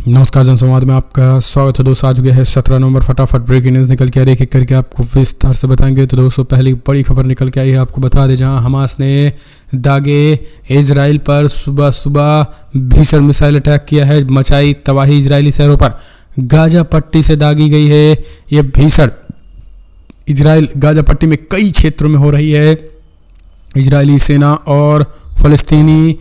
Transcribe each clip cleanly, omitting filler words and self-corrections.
नमस्कार जनसंवाद में आपका स्वागत है दोस्तों। आज गया है 17 नवंबर। फटाफट ब्रेकिंग न्यूज़ निकल के आ रही है, एक एक करके आपको विस्तार से बताएंगे। तो दोस्तों पहली बड़ी खबर निकल के आई है, आपको बता दें, जहां हमास ने दागे इजराइल पर सुबह सुबह भीषण मिसाइल अटैक किया है, मचाई तबाही इजरायली शहरों पर। गाजा पट्टी से दागी गई है ये भीषण इजराइल गाजा पट्टी में कई क्षेत्रों में हो रही है। इजरायली सेना और फलस्तीनी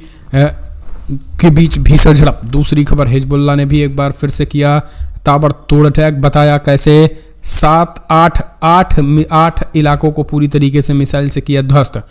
के बीच भीषण झड़प। दूसरी खबर, हिजबुल्लाह ने भी एक बार फिर से किया ताबड़तोड़ अटैक, बताया कैसे 8 इलाकों को पूरी तरीके से मिसाइल से किया ध्वस्त।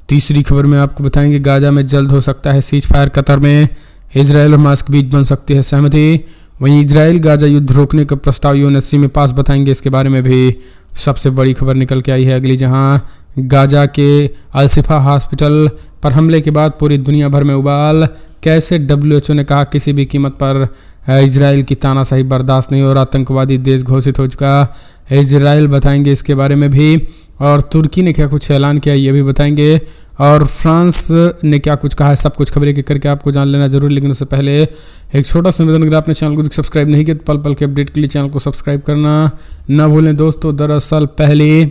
तीसरी खबर में आपको बताएंगे, गाजा में जल्द हो सकता है सीज फायर, कतर में इजराइल और हमास के बीच बन सकती है सहमति। वहीं इजराइल गाजा युद्ध रोकने का प्रस्ताव यूएनएससी में पास, बताएंगे इसके बारे में भी। सबसे बड़ी खबर निकल के आई है अगली, जहां गाजा के अल-शिफा हॉस्पिटल पर हमले के बाद पूरी दुनिया भर में उबाल। कैसे WHO ने कहा किसी भी कीमत पर इजराइल की तानाशाही बर्दाश्त नहीं, और आतंकवादी देश घोषित हो चुका इजराइल, बताएंगे इसके बारे में भी। और तुर्की ने क्या कुछ ऐलान किया ये भी बताएंगे, और फ्रांस ने क्या कुछ कहा है। सब कुछ खबरें करके आपको जान लेना जरूर, लेकिन उससे पहले एक छोटा सा निवेदन, अगर आपने चैनल को सब्सक्राइब नहीं किया तो पल पल के अपडेट के लिए चैनल को सब्सक्राइब करना ना भूलें दोस्तों। दरअसल पहले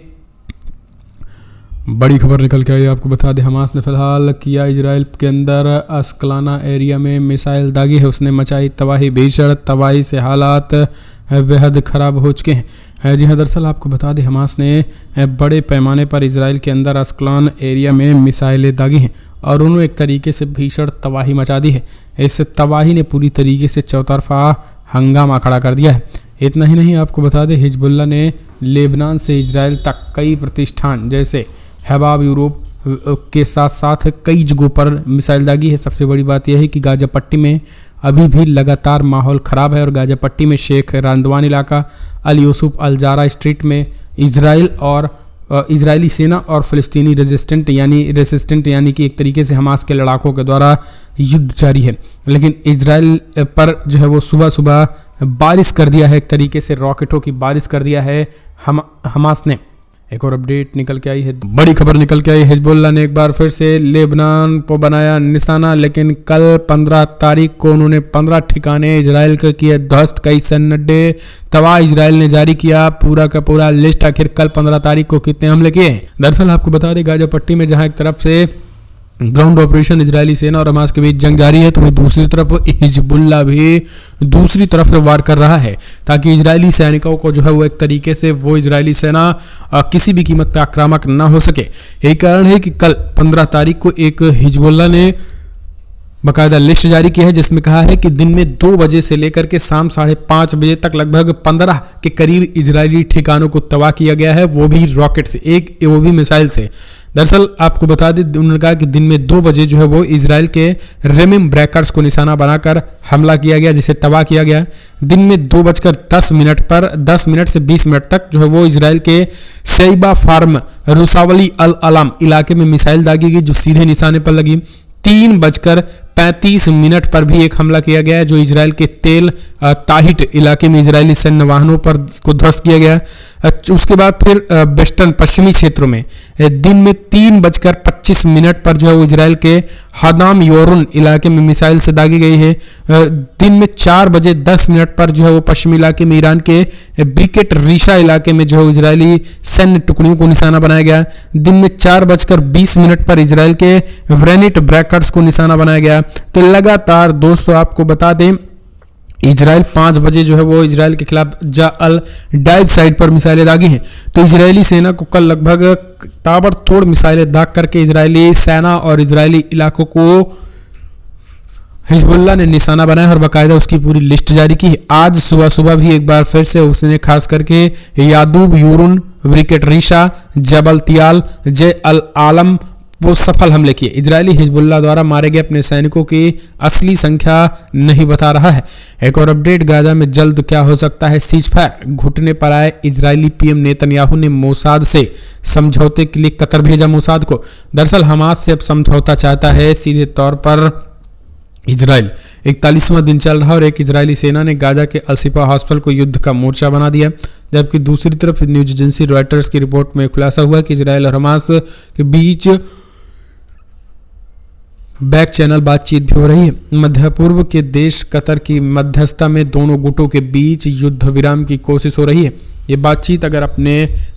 बड़ी खबर निकल के आई, आपको बता दें, हमास ने फिलहाल किया इजराइल के अंदर अस्कलाना एरिया में मिसाइल दागी है, उसने मचाई तबाही। भीषण तबाही से हालात बेहद खराब हो चुके हैं। जी हाँ, दरअसल आपको बता दें, हमास ने बड़े पैमाने पर इजराइल के अंदर अस्कलान एरिया में मिसाइलें दागी हैं और उन्होंने एक तरीके से भीषण तबाही मचा दी है। इस तबाही ने पूरी तरीके से चौतरफा हंगामा खड़ा कर दिया है। इतना ही नहीं, आपको बता दें, हिजबुल्लाह ने लेबनान से इजराइल तक कई प्रतिष्ठान जैसे हबाब यूरोप के साथ साथ कई जगहों पर मिसाइल दागी है। सबसे बड़ी बात यह है कि गाजा पट्टी में अभी भी लगातार माहौल ख़राब है, और गाजा पट्टी में शेख रांदवान इलाका, अल यूसुफ, अल जारा स्ट्रीट में इजराइल और इजरायली सेना और फ़लस्तीनी रेजिस्टेंट यानी कि एक तरीके से हमास के लड़ाकों के द्वारा युद्ध जारी है। लेकिन इजराइल पर जो है वो सुबह सुबह बारिश कर दिया है, एक तरीके से रॉकेटों की बारिश कर दिया है हमास ने। एक और अपडेट निकल के आई है, बड़ी खबर निकल के आई, हिजबुल्लाह ने एक बार फिर से लेबनान को बनाया निशाना, लेकिन कल 15 तारीख को उन्होंने 15 ठिकाने इजराइल के किए ध्वस्त। कई सैन्य अड्डे तबाह, इजराइल ने जारी किया पूरा का पूरा लिस्ट। आखिर कल 15 तारीख को कितने हमले किए हैं। दरअसल आपको बता दें, गाजा पट्टी में जहां एक तरफ से ग्राउंड ऑपरेशन इजरायली सेना और हमास के बीच जंग जारी है, तो वहीं दूसरी तरफ हिजबुल्लाह भी दूसरी तरफ से वार कर रहा है, ताकि इजरायली सैनिकों को जो है वो एक तरीके से वो इजरायली सेना किसी भी कीमत पर आक्रामक ना हो सके। यही कारण है कि कल 15 तारीख को एक हिजबुल्लाह ने बाकायदा लिस्ट जारी की है, जिसमें कहा है कि दिन में 2 बजे से लेकर के शाम 5:30 बजे तक लगभग 15 के करीब इजरायली ठिकानों को तबाह किया गया है, वो भी रॉकेट से, वो भी मिसाइल से। दरअसल आपको बता दें, उन्होंने कहा कि दिन में 2 बजे जो है वो इजराइल के रेमिम ब्रेकर्स को निशाना बनाकर हमला किया गया, जिसे तबाह किया गया। दिन में 2:10 पर 10 मिनट से 20 मिनट तक जो है वो इजराइल के शैबा फार्म रुसावली अल अलाम इलाके में मिसाइल दागी गई, जो सीधे निशाने पर लगी। 3:35 पर भी एक हमला किया गया है, जो इजराइल के तेल ताहिट इलाके में इजरायली सैन्य वाहनों पर को ध्वस्त किया गया। उसके बाद फिर वेस्टर्न पश्चिमी क्षेत्रों में दिन में 3:25 पर जो है वो इजराइल के हदाम योरुन इलाके में मिसाइल से दागी गई है। दिन में 4:10 पर जो है वो पश्चिमी इलाके में ईरान के ब्रिकेट रीशा इलाके में जो है इजरायली सैन्य टुकड़ियों को निशाना बनाया गया। दिन में 4:20 पर इजराइल के व्रेनिट ब्रेकर्स को निशाना बनाया गया। तो लगातार दोस्तों आपको बता दें, इजराइल 5 बजे जो है वो इजराइल के खिलाफ अल डाइज साइड पर मिसाइलें दागी हैं। तो इजरायली सेना को कल लगभग ताबड़तोड़ मिसाइलें दाग करके इजरायली सेना और इजरायली इलाकों को हिजबुल्लाह ने निशाना बनाया और बाकायदा उसकी पूरी लिस्ट जारी की है। आज सुबह सुबह भी एक बार फिर से उसने खास करके यादूब यूरुन, ब्रिकेट रीशा, जबल तियाल, जे अल आलम वो सफल हमले किए। इजरायली हिजबुल्लाह द्वारा मारे गए अपने सैनिकों की असली संख्या नहीं बता रहा है। एक और अपडेट, गाजा में जल्द क्या हो सकता है सीज फायर। घुटने पर आए इजरायली पीएम नेतन्याहू ने मोसाद से समझौते के लिए कतर भेजा मोसाद को। दरअसल हमास से अब समझौता चाहता है सीधे तौर पर इजराइल। 41वां दिन चल रहा और एक इजरायली सेना ने गाजा के अल-शिफा हॉस्पिटल को युद्ध का मोर्चा बना दिया, जबकि दूसरी तरफ न्यूज एजेंसी रॉयटर्स की रिपोर्ट में खुलासा हुआ कि इजराइल और हमास के बीच बैक चैनल बातचीत भी हो रही है। मध्य पूर्व के देश कतर की मध्यस्थता में दोनों गुटों के बीच युद्ध विराम की कोशिश हो रही है। ये बातचीत अगर अपने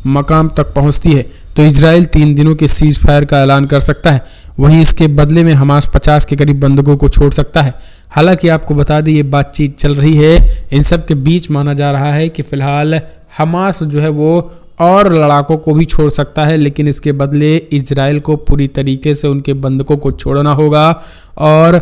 मकाम तक पहुंचती है तो इजराइल 3 दिनों के सीज फायर का ऐलान कर सकता है। वहीं इसके बदले में हमास 50 के करीब बंधकों को छोड़ सकता है। हालांकि आपको बता दें ये बातचीत चल रही है, इन सब के बीच माना जा रहा है कि फिलहाल हमास जो है वो और लड़ाकों को भी छोड़ सकता है, लेकिन इसके बदले इजराइल को पूरी तरीके से उनके बंधकों को छोड़ना होगा और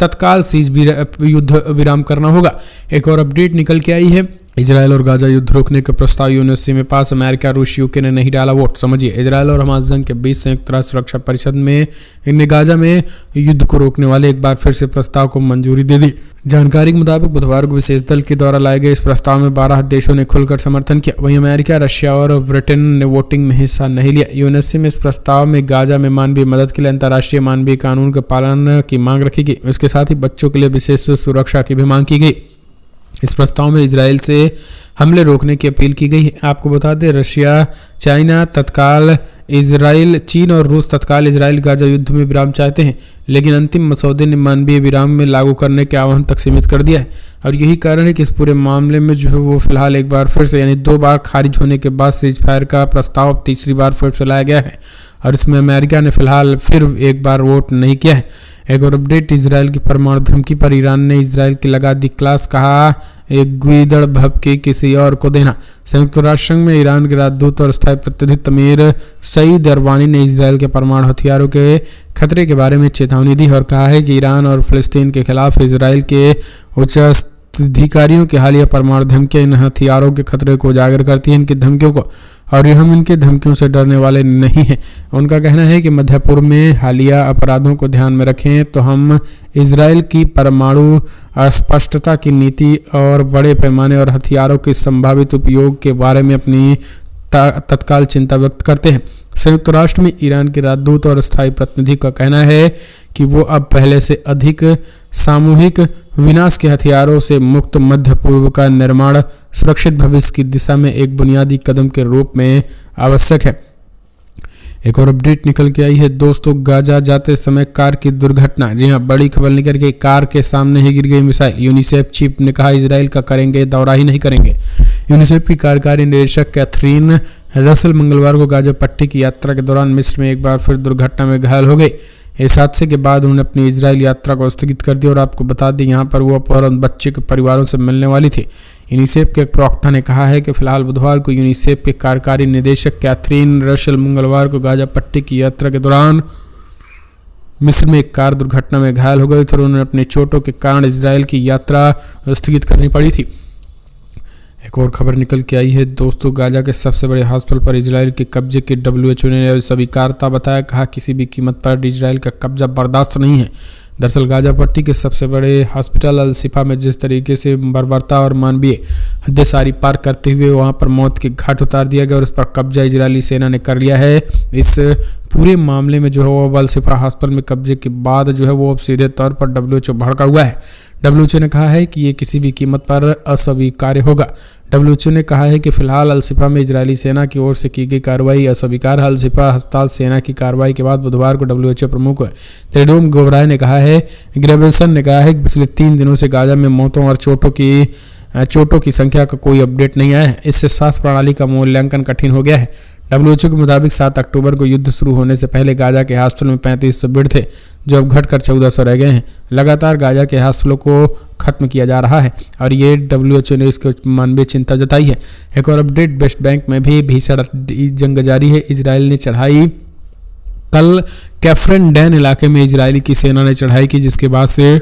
तत्काल सीज युद्ध विराम करना होगा। एक और अपडेट निकल के आई है, इजराइल और गाजा युद्ध रोकने का प्रस्ताव यूएनएससी में पास, अमेरिका, रूस, यूके ने नहीं डाला वोट। समझिए, इजराइल और हमास जंग के बीच संयुक्त राष्ट्र सुरक्षा परिषद में इनने गाजा में युद्ध को रोकने वाले एक बार फिर से प्रस्ताव को मंजूरी दे दी। जानकारी के मुताबिक बुधवार को विशेष दल के द्वारा लाए गए इस प्रस्ताव में 12 देशों ने खुलकर समर्थन किया। वहीं अमेरिका, रशिया और ब्रिटेन ने वोटिंग में हिस्सा नहीं लिया। यूएनएससी में इस प्रस्ताव में गाजा में मानवीय मदद के लिए अंतर्राष्ट्रीय मानवीय कानून के पालन की मांग रखी गई। इसके साथ ही बच्चों के लिए विशेष सुरक्षा की भी मांग की गई। इस प्रस्ताव में इजराइल से हमले रोकने की अपील की गई है। आपको बता दें, रशिया, चाइना तत्काल इजराइल, चीन और रूस तत्काल इजराइल गाजा युद्ध में विराम चाहते हैं, लेकिन अंतिम मसौदे ने मानवीय विराम में लागू करने के आह्वान तक सीमित कर दिया है। और यही कारण है कि इस पूरे मामले में जो है वो फिलहाल एक बार फिर से यानी 2 बार खारिज होने के बाद सीज फायर का प्रस्ताव तीसरी बार फिर से लाया गया है और इसमें अमेरिका ने फिलहाल फिर एक बार वोट नहीं किया है। एक और अपडेट, इजराइल की परमाणु धमकी पर ईरान ने इजराइल की लगा दी क्लास, कहा एक गुईदड़ भभके किसी और को देना। संयुक्त राष्ट्र संघ में ईरान के राजदूत और स्थायी प्रतिनिधि तमीर सईद अरवानी ने इजराइल के परमाणु हथियारों के खतरे के बारे में चेतावनी दी और कहा है कि ईरान और फिलिस्तीन के खिलाफ इजराइल के उच्च अधिकारियों की हालिया परमाणु धमकियां इन हथियारों के खतरे को उजागर करती हैं, इनकी धमकियों को, और हम इनके धमकियों से डरने वाले नहीं हैं। उनका कहना है कि मध्य पूर्व में हालिया अपराधों को ध्यान में रखें तो हम इजराइल की परमाणु अस्पष्टता की नीति और बड़े पैमाने और हथियारों के संभावित उपयोग के बारे में अपनी तत्काल चिंता व्यक्त करते हैं। संयुक्त राष्ट्र में ईरान के राजदूत और स्थायी प्रतिनिधि का कहना है कि वो अब पहले से अधिक सामूहिक विनाश के हथियारों से मुक्त मध्य पूर्व का निर्माण सुरक्षित भविष्य की दिशा में एक बुनियादी कदम के रूप में आवश्यक है। एक और अपडेट निकल के आई है दोस्तों, गाजा जाते समय कार की दुर्घटना। जी हाँ, बड़ी खबर निकल के कार के सामने ही गिर गई मिसाइल। यूनिसेफ चीफ ने कहा इजराइल का करेंगे दौरा ही नहीं करेंगे। यूनिसेफ की कार्यकारी निदेशक कैथरीन रसल मंगलवार को गाजा पट्टी की यात्रा के दौरान मिस्र में एक बार फिर दुर्घटना में घायल हो गई। इस हादसे के बाद उन्होंने अपनी इजराइल यात्रा को स्थगित कर दिया और आपको बता दें यहाँ पर वो अपहरण बच्चे के परिवारों से मिलने वाली थी। यूनिसेफ के एक प्रवक्ता ने कहा है कि फिलहाल बुधवार को यूनिसेफ के कार्यकारी निदेशक कैथरीन रसल मंगलवार को गाजा पट्टी की यात्रा के दौरान मिस्र में एक कार दुर्घटना में घायल हो गई थी और उन्होंने अपने चोटों के कारण इजराइल की यात्रा स्थगित करनी पड़ी थी। एक और खबर निकल के आई है दोस्तों, गाजा के सबसे बड़े हॉस्पिटल पर इजराइल के कब्जे की WHO ने स्वीकारता बताया, कहा किसी भी कीमत पर इजराइल का कब्जा बर्दाश्त नहीं है। दरअसल गाजा पट्टी के सबसे बड़े हॉस्पिटल अल शिफा में जिस तरीके से बर्बरता और मानवीय हद्देसारी पार करते हुए वहां पर मौत के घाट उतार दिया गया और उस पर कब्जा इजरायली सेना ने कर लिया है। इस पूरे मामले में जो है वो अल शिफा हॉस्पिटल में कब्जे के बाद जो है वो अब सीधे तौर पर WHO भड़का हुआ है। WHO ने कहा है कि ये किसी भी कीमत पर अस्वीकार्य होगा। WHO ने कहा है कि फिलहाल अल शिफा में इजरायली सेना की ओर से की गई कार्रवाई अस्वीकार। अल शिफा अस्पताल सेना की कार्रवाई के बाद बुधवार को WHO प्रमुख तेडोम गोब्राय ने कहा है, ग्रेबेसन ने कहा है कि पिछले 3 दिनों से गाजा में मौतों और चोटों की संख्या का कोई अपडेट नहीं आया है। इससे स्वास्थ्य प्रणाली का मूल्यांकन कठिन हो गया है। WHO के मुताबिक 7 अक्टूबर को युद्ध शुरू होने से पहले गाजा के हॉस्पिटल में 3500 बेड थे, जो अब घटकर 1400 रह गए हैं। लगातार गाजा के हॉस्पिटलों को खत्म किया जा रहा है और ये WHO ने इसको मानवीय चिंता जताई है। एक और अपडेट, वेस्ट बैंक में भी भीषण जंग जारी है। इजराइल ने चढ़ाई कल कैफ्रेन डैन इलाके में इजरायली की सेना ने चढ़ाई की, जिसके बाद से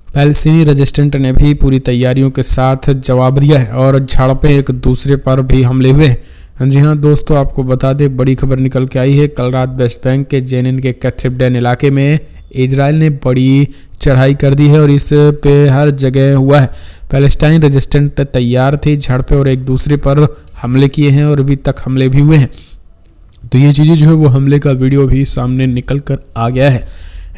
पैलेस्तीनी रेजिस्टेंट ने भी पूरी तैयारियों के साथ जवाब दिया है और झड़पें एक दूसरे पर भी हमले हुए हैं। जी हाँ दोस्तों, आपको बता दें बड़ी खबर निकल के आई है। कल रात वेस्ट बैंक के जेनिन के कैथ्रिबडेन इलाके में इजराइल ने बड़ी चढ़ाई कर दी है और इस पे हर जगह हुआ है। पैलेस्टाइन रेजिस्टेंट तैयार थे, झड़पें और एक दूसरे पर हमले किए हैं और अभी तक हमले भी हुए हैं। तो ये चीज़ें जो है वो हमले का वीडियो भी सामने निकल कर आ गया है।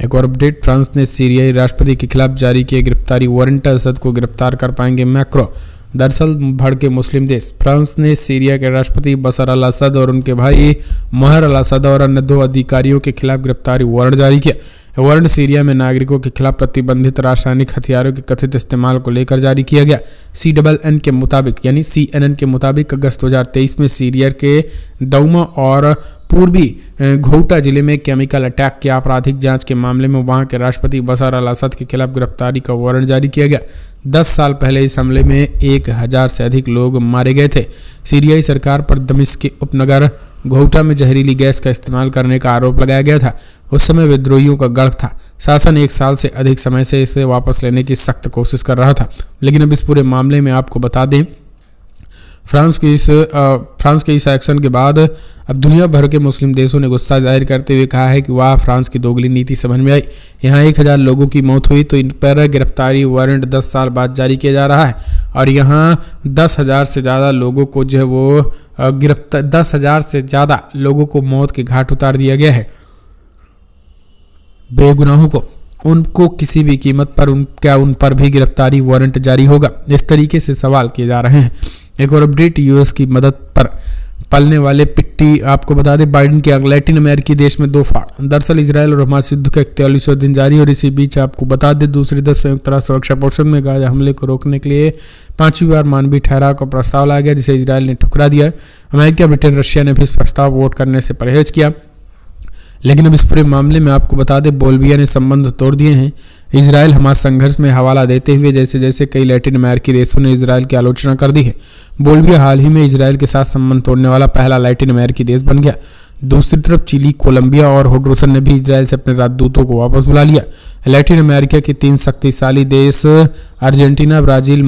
एक और अपडेट, फ्रांस ने सीरियाई राष्ट्रपति के खिलाफ जारी किए गिरफ्तारी वारंट, असद को गिरफ्तार कर पाएंगे मैक्रो। दरअसल भड़के मुस्लिम देश फ्रांस ने सीरिया के राष्ट्रपति बशर अल असद और उनके भाई मोहर अल असद और अन्य 2 अधिकारियों के खिलाफ गिरफ्तारी वारंट जारी किया। वारंट सीरिया में नागरिकों के खिलाफ प्रतिबंधित रासायनिक हथियारों के कथित इस्तेमाल को लेकर जारी किया गया। CNN के मुताबिक यानी CNN के मुताबिक अगस्त 2023 में सीरिया के दौमा और पूर्वी घोटा जिले में केमिकल अटैक की आपराधिक जांच के मामले में वहां के राष्ट्रपति बशर अल असद के खिलाफ गिरफ्तारी का वारंट जारी किया गया। 10 साल पहले इस हमले में 1000 से अधिक लोग मारे गए थे। सीरियाई सरकार पर दमिश्क के उपनगर घोटा में जहरीली गैस का इस्तेमाल करने का आरोप लगाया गया था। उस समय विद्रोहियों का गढ़ था। शासन 1 साल से अधिक समय से इसे वापस लेने की सख्त कोशिश कर रहा था। लेकिन अब इस पूरे मामले में आपको बता दें, फ्रांस के इस एक्शन के बाद अब दुनिया भर के मुस्लिम देशों ने गुस्सा जाहिर करते हुए कहा है कि वाह, फ्रांस की दोगली नीति समझ में आई। यहाँ 1000 लोगों की मौत हुई तो इन पर गिरफ्तारी वारंट 10 साल बाद जारी किया जा रहा है और यहाँ 10,000 से ज़्यादा लोगों को जो है वो 10,000 से ज़्यादा लोगों को मौत के घाट उतार दिया गया है। बेगुनाहों को उनको किसी भी कीमत पर उन पर भी गिरफ्तारी वारंट जारी होगा? इस तरीके से सवाल किए जा रहे हैं। एक और अपडेट, यूएस की मदद पर पलने वाले पिट्टी आपको बता दें, बाइडेन के लैटिन अमेरिकी देश में 2 फाड़। दरअसल इसराइल और हमास युद्ध का 41वां दिन जारी और इसी बीच आपको बता दें दूसरी तरफ संयुक्त राष्ट्र सुरक्षा परिषद में गाजा हमले को रोकने के लिए 5वीं बार मानवीय ठहराव का प्रस्ताव लाया गया, जिसे इसराइल ने ठुकरा दिया। अमेरिका, ब्रिटेन, रशिया ने भी इस प्रस्ताव वोट करने से परहेज किया। लेकिन अब इस पूरे मामले में आपको बता दें बोल्विया ने संबंध तोड़ दिए हैं। इसराइल हमास संघर्ष में हवाला देते हुए जैसे जैसे कई लैटिन अमेरिकी देशों ने इसराइल की आलोचना कर दी है। बोल्विया हाल ही में इसराइल के साथ संबंध तोड़ने वाला पहला लैटिन अमेरिकी देश बन गया। दूसरी तरफ चिली, कोलंबिया और होंडुरस ने भी इसराइल से अपने राजदूतों को वापस बुला लिया। लैटिन अमेरिका के 3 शक्तिशाली देश अर्जेंटीना, ब्राजील,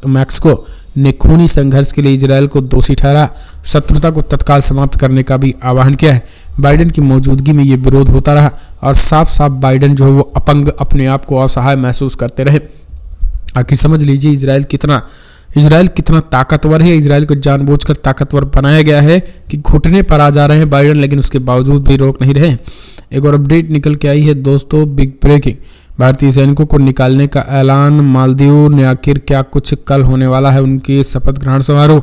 मैक्सिको ने खूनी संघर्ष के लिए इसराइल को दोषी ठहरा, शत्रुता को तत्काल समाप्त करने का भी आह्वान किया है। बाइडेन की मौजूदगी में ये विरोध होता रहा और साफ साफ बाइडेन जो है वो अपंग, अपने आप को असहाय महसूस करते रहे। आखिर समझ लीजिए इसराइल कितना ताकतवर है। इसराइल को जानबूझकर ताकतवर बनाया गया है कि घुटने पर आ जा रहे हैं बाइडेन, लेकिन उसके बावजूद भी रोक नहीं रहे। एक और अपडेट निकल के आई है दोस्तों, बिग ब्रेकिंग, भारतीय सैनिकों को निकालने का ऐलान। मालदीव ने आखिर क्या कुछ कल होने वाला है उनके शपथ ग्रहण समारोह।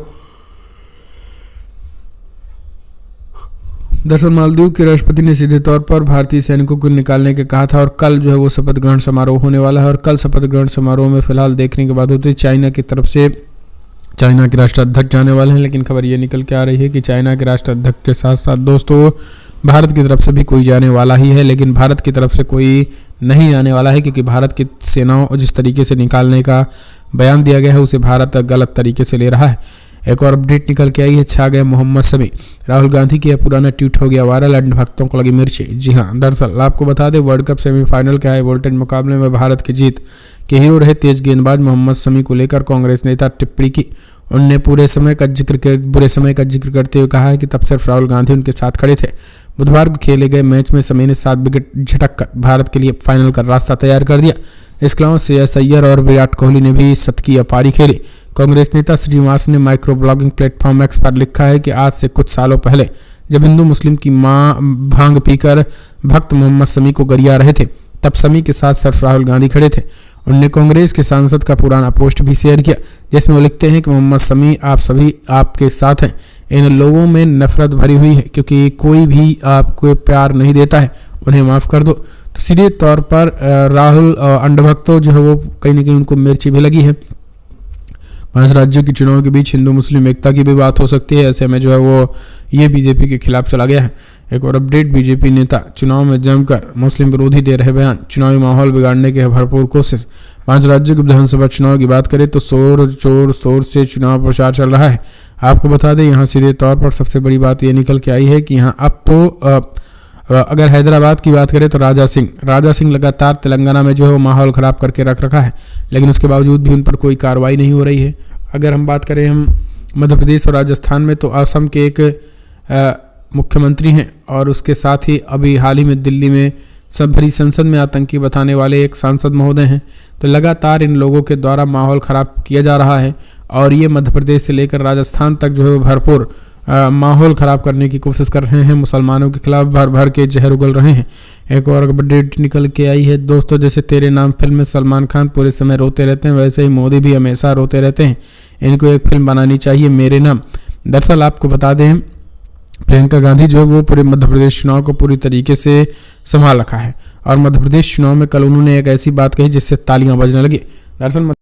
दरअसल मालदीव के राष्ट्रपति ने सीधे तौर पर भारतीय सैनिकों को निकालने के कहा था और कल जो है वो शपथ ग्रहण समारोह होने वाला है। और कल शपथ ग्रहण समारोह में फिलहाल देखने के बाद होते चाइना की तरफ से चाइना के राष्ट्राध्यक्ष जाने वाले हैं। लेकिन खबर ये निकल के आ रही है कि चाइना के राष्ट्राध्यक्ष के साथ साथ दोस्तों भारत की तरफ से भी कोई जाने वाला ही है, लेकिन भारत की तरफ से कोई नहीं आने वाला है क्योंकि भारत की सेनाओं जिस तरीके से निकालने का बयान दिया गया है उसे भारत गलत तरीके से ले रहा है। एक और अपडेट निकल के आई है, छा गए मोहम्मद शमी। राहुल गांधी की यह पुराना ट्वीट हो गया वायरल, अंध भक्तों को लगी मिर्ची। जी हां, दरअसल आपको बता दें वर्ल्ड कप सेमीफाइनल के हाई वोल्टेज मुकाबले में भारत की जीत के हीरो रहे तेज गेंदबाज मोहम्मद शमी को लेकर कांग्रेस नेता टिप्पणी की। उनने बुरे समय का जिक्र करते हुए कहा है कि तब सिर्फ राहुल गांधी उनके साथ खड़े थे। बुधवार को खेले गए मैच में शमी ने 7 विकेट झटक कर भारत के लिए फाइनल का रास्ता तैयार कर दिया। इसके अलावा श्रेयस अय्यर और विराट कोहली ने भी शतकीय पारी खेली। कांग्रेस नेता श्रीनिवास ने माइक्रो ब्लॉगिंग प्लेटफॉर्म एक्स पर लिखा है कि आज से कुछ सालों पहले जब हिंदू मुस्लिम की मां भांग पीकर भक्त मोहम्मद शमी को गरिया रहे थे तब शमी के साथ सिर्फ राहुल गांधी खड़े थे। उन्होंने कांग्रेस के सांसद का पुराना पोस्ट भी शेयर किया जिसमें वो लिखते हैं कि मोहम्मद शमी आप सभी आपके साथ हैं। इन लोगों में नफरत भरी हुई है क्योंकि कोई भी आपको प्यार नहीं देता है, उन्हें माफ़ कर दो। तो सीधे तौर पर राहुल अंधभक्तों जो है वो कहीं ना कहीं उनको मिर्ची भी लगी है। 5 राज्यों के चुनाव के बीच हिंदू मुस्लिम एकता की भी बात हो सकती है, ऐसे में जो है वो ये बीजेपी के खिलाफ चला गया है। एक और अपडेट, बीजेपी नेता चुनाव में जमकर मुस्लिम विरोधी दे रहे बयान, चुनावी माहौल बिगाड़ने की भरपूर कोशिश। 5 राज्यों के विधानसभा चुनाव की बात करें तो शोर से चुनाव प्रचार चल रहा है। आपको बता दें यहाँ सीधे तौर पर सबसे बड़ी बात ये निकल के आई है कि यहाँ अब तो अगर हैदराबाद की बात करें तो राजा सिंह लगातार तेलंगाना में जो है वो माहौल ख़राब करके रख रखा है, लेकिन उसके बावजूद भी उन पर कोई कार्रवाई नहीं हो रही है। अगर हम बात करें हम मध्य प्रदेश और राजस्थान में तो असम के एक मुख्यमंत्री हैं और उसके साथ ही अभी हाल ही में दिल्ली में सब भरी संसद में आतंकी बताने वाले एक सांसद महोदय हैं। तो लगातार इन लोगों के द्वारा माहौल ख़राब किया जा रहा है और ये मध्य प्रदेश से लेकर राजस्थान तक जो है वो भरपूर माहौल ख़राब करने की कोशिश कर रहे हैं। मुसलमानों के खिलाफ भर भर के जहर उगल रहे हैं। एक और अपडेट निकल के आई है दोस्तों, जैसे तेरे नाम फिल्म में सलमान खान पूरे समय रोते रहते हैं, वैसे ही मोदी भी हमेशा रोते रहते हैं। इनको एक फिल्म बनानी चाहिए मेरे नाम। दरअसल आपको बता दें, प्रियंका गांधी जो है वो पूरे मध्य प्रदेश चुनाव को पूरी तरीके से संभाल रखा है और मध्य प्रदेश चुनाव में कल उन्होंने एक ऐसी बात कही जिससे तालियां बजने लगी। दरअसल